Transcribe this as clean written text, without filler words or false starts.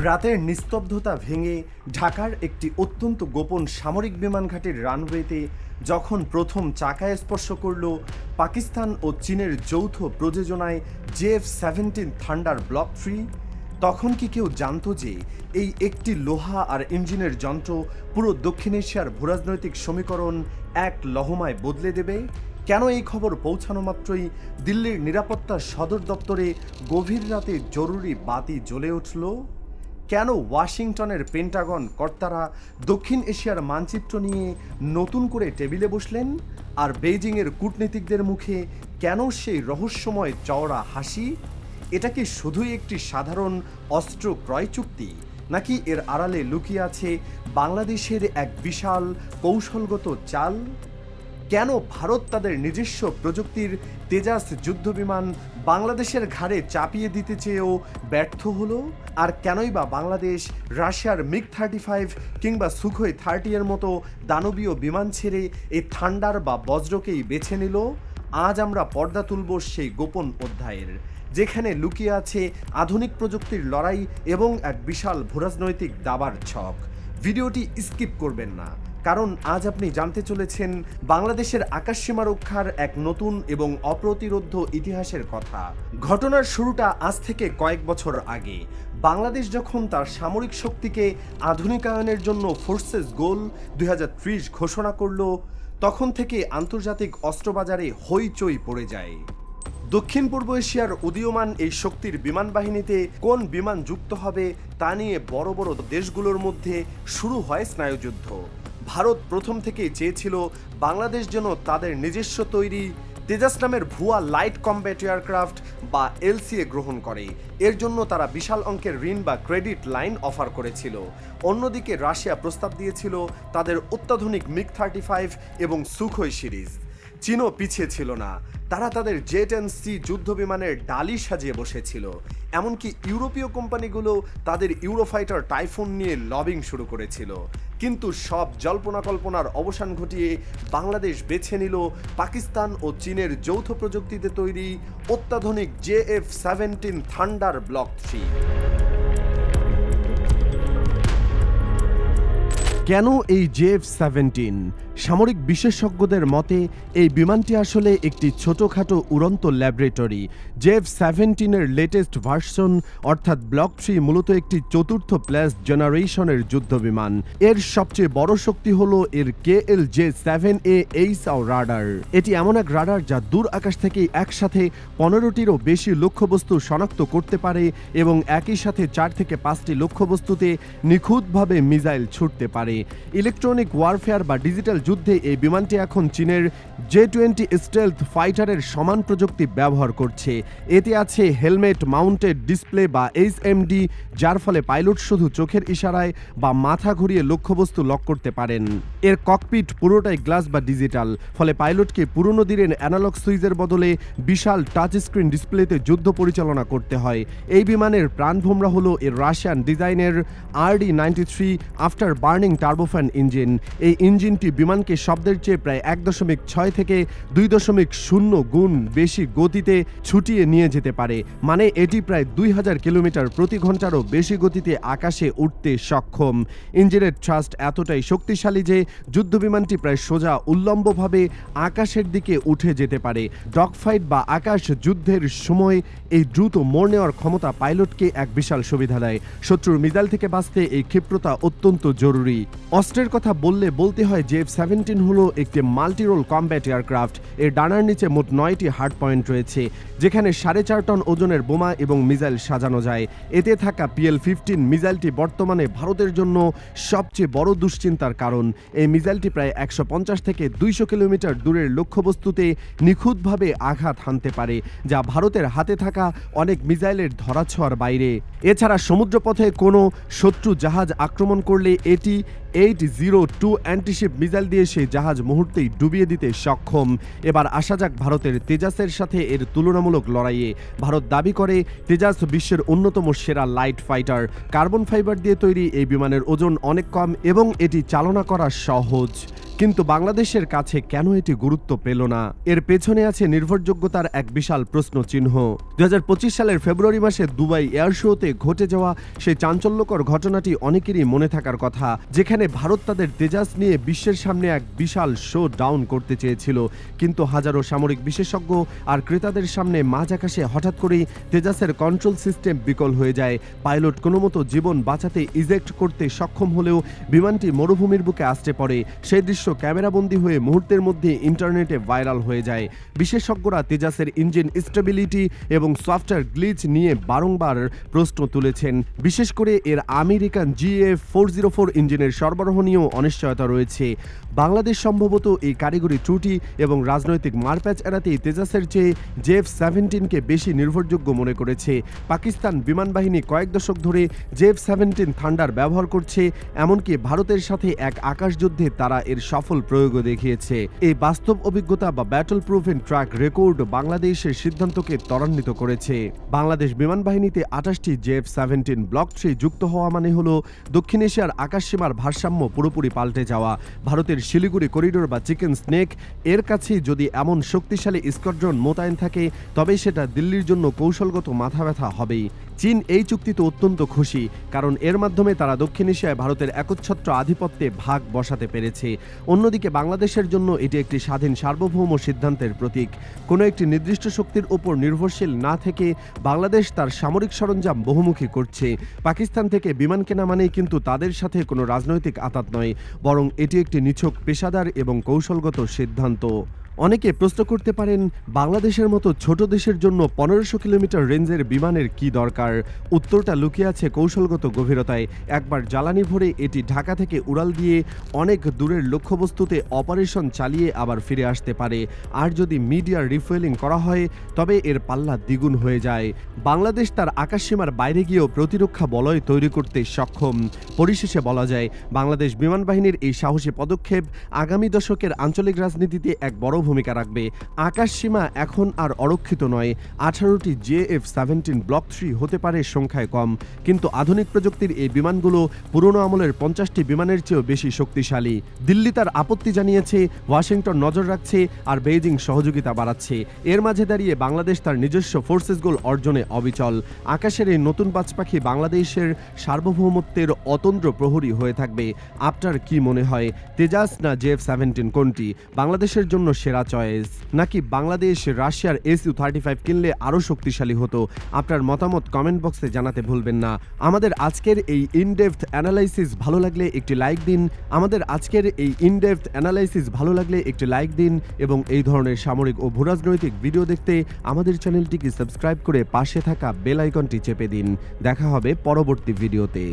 রাতের নিস্তব্ধতা ভেঙে ঢাকার একটি অত্যন্ত গোপন সামরিক বিমান ঘাঁটির রানওয়েতে যখন প্রথম চাকায় স্পর্শ করল পাকিস্তান ও চীনের যৌথ প্রযোজনায় JF-17 থান্ডার ব্লক 3, তখন কি কেউ জানতো যে এই একটি লোহা আর ইঞ্জিনের যন্ত্র পুরো দক্ষিণ এশিয়ার ভূরাজনৈতিক সমীকরণ এক লহমায় বদলে দেবে? কেন এই খবর পৌঁছানো মাত্রই দিল্লির নিরাপত্তা সদর দপ্তরে গভীর রাতে জরুরি বাতি জ্বলে উঠল? কেন ওয়াশিংটনের পেন্টাগন কর্তারা দক্ষিণ এশিয়ার মানচিত্র নিয়ে নতুন করে টেবিলে বসলেন? আর বেইজিংয়ের কূটনীতিকদের মুখে কেন সেই রহস্যময় চওড়া হাসি? এটা কি শুধুই একটি সাধারণ অস্ত্র ক্রয় চুক্তি, নাকি এর আড়ালে লুকিয়ে আছে বাংলাদেশের এক বিশাল কৌশলগত চাল? কেন ভারত তাদের নিজস্ব প্রযুক্তির তেজাস যুদ্ধবিমান বাংলাদেশের ঘাড়ে চাপিয়ে দিতে চেয়েও ব্যর্থ হলো? আর কেনই বা বাংলাদেশ রাশিয়ার MiG-35 কিংবা সুখোই 30 এর মতো দানবীয় বিমান ছেড়ে এই থান্ডার বা বজ্রকেই বেছে নিল? আজ আমরা পর্দা তুলব সেই গোপন অধ্যায়ের, যেখানে লুকিয়ে আছে আধুনিক প্রযুক্তির লড়াই এবং এক বিশাল ভূরাজনৈতিক দাবার ছক। ভিডিওটি স্কিপ করবেন না, কারণ আজ আপনি জানতে চলেছেন বাংলাদেশের আকাশসীমা রক্ষার এক নতুন এবং অপ্রতিরোধ্য ইতিহাসের কথা। ঘটনার শুরুটা আজ থেকে কয়েক বছর আগে। বাংলাদেশ যখন তার সামরিক শক্তিকে আধুনিকায়নের জন্য ফোর্সেস গোল 2030 ঘোষণা করল, তখন থেকে আন্তর্জাতিক অস্ত্রবাজারে হইচই পড়ে যায়। দক্ষিণ পূর্ব এশিয়ার উদীয়মান এই শক্তির বিমান বাহিনীতে কোন বিমান যুক্ত হবে তা নিয়ে বড় বড় দেশগুলোর মধ্যে শুরু হয় স্নায়ুযুদ্ধ। ভারত প্রথম থেকেই চেয়েছিল বাংলাদেশ যেন তাদের নিজস্ব তৈরি তেজাস নামের ভুয়া লাইট কমব্যাট এয়ারক্রাফট বা LCA গ্রহণ করে। এর জন্য তারা বিশাল অঙ্কের ঋণ বা ক্রেডিট লাইন অফার করেছিল। অন্যদিকে রাশিয়া প্রস্তাব দিয়েছিল তাদের অত্যাধুনিক MiG-35 এবং সুখোই সিরিজ। চীনও পিছিয়ে ছিল না, তারা তাদের জেট-10C যুদ্ধ বিমানের ডালি সাজিয়ে বসেছিল। এমনকি ইউরোপীয় কোম্পানিগুলো তাদের ইউরোফাইটার টাইফুন নিয়ে লবিং শুরু করেছিল। কিন্তু সব জল্পনা কল্পনার অবসান ঘটিয়ে বাংলাদেশ বেছে নিল পাকিস্তান ও চীনের যৌথ প্রযুক্তিতে তৈরি অত্যাধুনিক JF-17 থান্ডার ব্লক 3। কেন এই JF-17? সামরিক বিশেষজ্ঞদের মতে এই বিমানটি আসলে একটি ছোটোখাটো উড়ন্ত ল্যাবরেটরি। JF-17 এর লেটেস্ট ভার্সন অর্থাৎ ব্লক 3 মূলত একটি চতুর্থ প্লাস জেনারেশনের যুদ্ধ বিমান। এর সবচেয়ে বড় শক্তি হলো এর KLJ-7A এইসআও রাডার। এটি এমন এক রাডার যা দূর আকাশ থেকে একসাথে 15টিরও বেশি লক্ষ্যবস্তু শনাক্ত করতে পারে এবং একই সাথে 4 থেকে 5টি লক্ষ্যবস্তুতে নিখুঁতভাবে মিসাইল ছুটতে পারে। ইলেকট্রনিক ওয়ারফেয়ার বা ডিজিটাল যুদ্ধে এই বিমানটি এখন চীনের J-20 স্টেলথ ফাইটারের সমান প্রযুক্তি ব্যবহার করছে। এতে আছে হেলমেট মাউন্টেড ডিসপ্লে বা HMD, যার ফলে পাইলট শুধু চোখের ইশারায় বা মাথা ঘুরিয়ে লক্ষ্যবস্তু লক করতে পারেন। এর ককপিট পুরোটাই গ্লাস বা ডিজিটাল, ফলে পাইলটকে পুরনো দিনের অ্যানালগ সুইচের বদলে বিশাল টাচ স্ক্রিন ডিসপ্লেতে যুদ্ধ পরিচালনা করতে হয়। এই বিমানের প্রাণভোমরা হলো এর রাশিয়ান ডিজাইনের RD-93 after burning turbofan engine. এই ইঞ্জিনটি বিমানকে শব্দের চেয়ে প্রায় 1.6 থেকে 2.0 গুণ বেশি গতিতে ছুটিয়ে নিয়ে যেতে পারে। মানে এটি প্রায় 2000 কিলোমিটার প্রতি ঘন্টারও বেশি গতিতে আকাশে উঠতে সক্ষম। ইঞ্জিনের থ্রাস্ট এতটাই শক্তিশালী যে যুদ্ধ বিমানটি প্রায় সোজা উল্লম্বভাবে আকাশের দিকে উঠে যেতে পারে। ডগফাইট বা আকাশ যুদ্ধের সময় এই দ্রুত মোড় নেওয়ার ক্ষমতা পাইলটকে এক বিশাল সুবিধা দেয়। শত্রুর মিসাইল থেকে বাঁচতে এই ক্ষিপ্রতা অত্যন্ত জরুরি। অস্ত্রের কথা বলতে হয় JF-17 হলো একটি মাল্টিরোল কমব্যাট এয়ারক্রাফট। এর ডানার নিচে মোট 9টি হার্ড পয়েন্ট রয়েছে, যেখানে 4.5 টন ওজনের বোমা এবং মিসাইল সাজানো যায়। এতে থাকা PL-15 মিসাইলটি বর্তমানে ভারতের জন্য সবচেয়ে বড় দুশ্চিন্তার কারণ। এই মিসাইলটি প্রায় 150 থেকে 200 কিলোমিটার দূরের লক্ষ্যবস্তুতে নিখুঁতভাবে আঘাত হানতে পারে, যা ভারতের হাতে থাকা অনেক মিসাইলের ধরাছোঁয়ার বাইরে। এছাড়া সমুদ্রপথে কোনো শত্রু জাহাজ আক্রমণ করলে এটি TS-802 অ্যান্টিশিপ মিসাইল দিয়ে সেই জাহাজ মুহূর্তেই ডুবিয়ে দিতে সক্ষম। এবার আসা যাক ভারতের তেজাসের সাথে এর তুলনামূলক লড়াইয়ে। ভারত দাবি করে তেজাস বিশ্বের অন্যতম সেরা লাইট ফাইটার। কার্বন ফাইবার দিয়ে তৈরি এই বিমানের ওজন অনেক কম এবং এটি চালনা করা সহজ। কিন্তু বাংলাদেশের কাছে কেন এটি গুরুত্ব পেল না? এর পেছনে আছে নির্ভরযোগ্যতার এক বিশাল প্রশ্নচিহ্ন। 2025 সালের ফেব্রুয়ারি মাসে দুবাই এয়ার শোতে ঘটে যাওয়া সেই চাঞ্চল্যকর ঘটনাটি অনেকেরই মনে থাকার কথা, যেখানে ভারত তাদের তেজাস নিয়ে বিশ্বের সামনে এক বিশাল শো ডাউন করতে চেয়েছিল। কিন্তু হাজারো সামরিক বিশেষজ্ঞ আর ক্রেতাদের সামনে মাঝ আকাশে হঠাৎ করেই তেজাসের কন্ট্রোল সিস্টেম বিকল হয়ে যায়। পাইলট কোনোমতো জীবন বাঁচাতে ইজেক্ট করতে সক্ষম হলেও বিমানটি মরুভূমির বুকে আছড়ে পড়ে। সেই দৃশ্য ক্যামেরাবন্দি হয়ে মুহূর্তের মধ্যে ইন্টারনেটে ভাইরাল হয়ে যায়। বিশেষজ্ঞরা তেজাসের ইঞ্জিন স্টেবিলিটি এবং সফটওয়্যার গ্লিচ নিয়ে বারংবার প্রশ্ন তুলেছেন। বিশেষ করে এর আমেরিকান GF404 ইঞ্জিনের সরবরাহ নিয়েও অনিশ্চয়তা রয়েছে। বাংলাদেশ সম্ভবত এই কারিগরি ত্রুটি এবং রাজনৈতিক মারপ্যাচ এড়াতেই তেজাসের চেয়ে JF-17কে বেশি নির্ভরযোগ্য মনে করেছে। পাকিস্তান বিমান বাহিনী কয়েক দশক ধরে JF-17 থান্ডার ব্যবহার করছে, এমনকি ভারতের সাথে এক আকাশযুদ্ধে তারা এর সফল প্রয়োগও দেখিয়েছে। এই বাস্তব অভিজ্ঞতা বা ব্যাটল প্রুফেন ট্র্যাক রেকর্ড বাংলাদেশের সিদ্ধান্তকে ত্বরান্বিত করেছে। বাংলাদেশ বিমান বাহিনীতে 28টি JF-17 ব্লক 3 যুক্ত হওয়া মানে হলো দক্ষিণ এশিয়ার আকাশসীমার ভারসাম্য পুরোপুরি পাল্টে যাওয়া। ভারতের শিলিগুড়ি করিডোর বা চিকেন স্নেক এর কাছে যদি এমন শক্তিশালী স্কোয়াড্রন মোতায়েন থাকে, তবে সেটা দিল্লির জন্য কৌশলগত মাথা ব্যথা হবেই। চীন এই চুক্তিতে অত্যন্ত খুশি, কারণ এর মাধ্যমে তারা দক্ষিণ এশিয়ায় ভারতের একচ্ছত্র আধিপত্যে ভাগ বসাতে পেরেছে। অন্যদিকে বাংলাদেশের জন্য এটি একটি স্বাধীন সার্বভৌম সিদ্ধান্তের প্রতীক। কোনো একটি নির্দিষ্ট শক্তির উপর নির্ভরশীল না থেকে বাংলাদেশ তার সামরিক সরঞ্জাম বহুমুখী করছে। পাকিস্তান থেকে বিমান কেনা মানেই কিন্তু তাদের সাথে কোনো রাজনৈতিক আঁতাত নয়, বরং এটি একটি নিছক পেশাদার এবং কৌশলগত সিদ্ধান্ত। অনেকে প্রশ্ন করতে পারেন, বাংলাদেশের মতো ছোট দেশের জন্য 1500 কিলোমিটার রেঞ্জের বিমানের কি দরকার? উত্তরটা লুকিয়ে আছে কৌশলগত গভীরতায়। একবার জ্বালানি ভরে এটি ঢাকা থেকে উড়াল দিয়ে অনেক দূরের লক্ষ্যবস্তুতে অপারেশন চালিয়ে আবার ফিরে আসতে পারে। আর যদি মিডিয়ার রিফুয়েলিং করা হয়, তবে এর পাল্লা দ্বিগুণ হয়ে যায়। বাংলাদেশ তার আকাশসীমার বাইরে গিয়েও প্রতিরক্ষা বলয় তৈরি করতে সক্ষম। পরিশেষে বলা যায়, বাংলাদেশ বিমান বাহিনীর এই সাহসী পদক্ষেপ আগামী দশকের আঞ্চলিক রাজনীতিতে এক বড় ভূমিকা রাখবে। আকাশ সীমা এখন আর অরক্ষিত নয়। 18টি JF-17 ব্লক 3 হতে পারে সংখ্যায় কম, কিন্তু আধুনিক প্রযুক্তির এই বিমানগুলো পুরনো আমলের 50টি বিমানের চেয়েও বেশি শক্তিশালী। দিল্লি তার আপত্তি জানিয়েছে, ওয়াশিংটন নজর রাখছে, আর বেইজিং সহযোগিতা বাড়াচ্ছে। এর মাঝে দাঁড়িয়ে বাংলাদেশ তার নিজস্ব ফোর্সেসগুলো অর্জনে অবিচল। আকাশের এই নতুন পাখি বাংলাদেশের সার্বভৌমত্বের অতন্দ্র প্রহরী হয়ে থাকবে। আপনার কি মনে হয়, তেজাস না JF-17 কোনটি বাংলাদেশের জন্য সেরা চয়েস? নাকি বাংলাদেশ রাশিয়ার Su-35 কিনলে আরও শক্তিশালী হতো? আপনার মতামত কমেন্ট বক্সে জানাতে ভুলবেন না। আমাদের আজকের এই ইনডেপথ অ্যানালাইসিস ভালো লাগলে একটি লাইক দিন। এবং এই ধরনের সামরিক ও ভূরাজনৈতিক ভিডিও দেখতে আমাদের চ্যানেলটিকে সাবস্ক্রাইব করে পাশে থাকা বেল আইকনটি চেপে দিন। দেখা হবে পরবর্তী ভিডিওতে।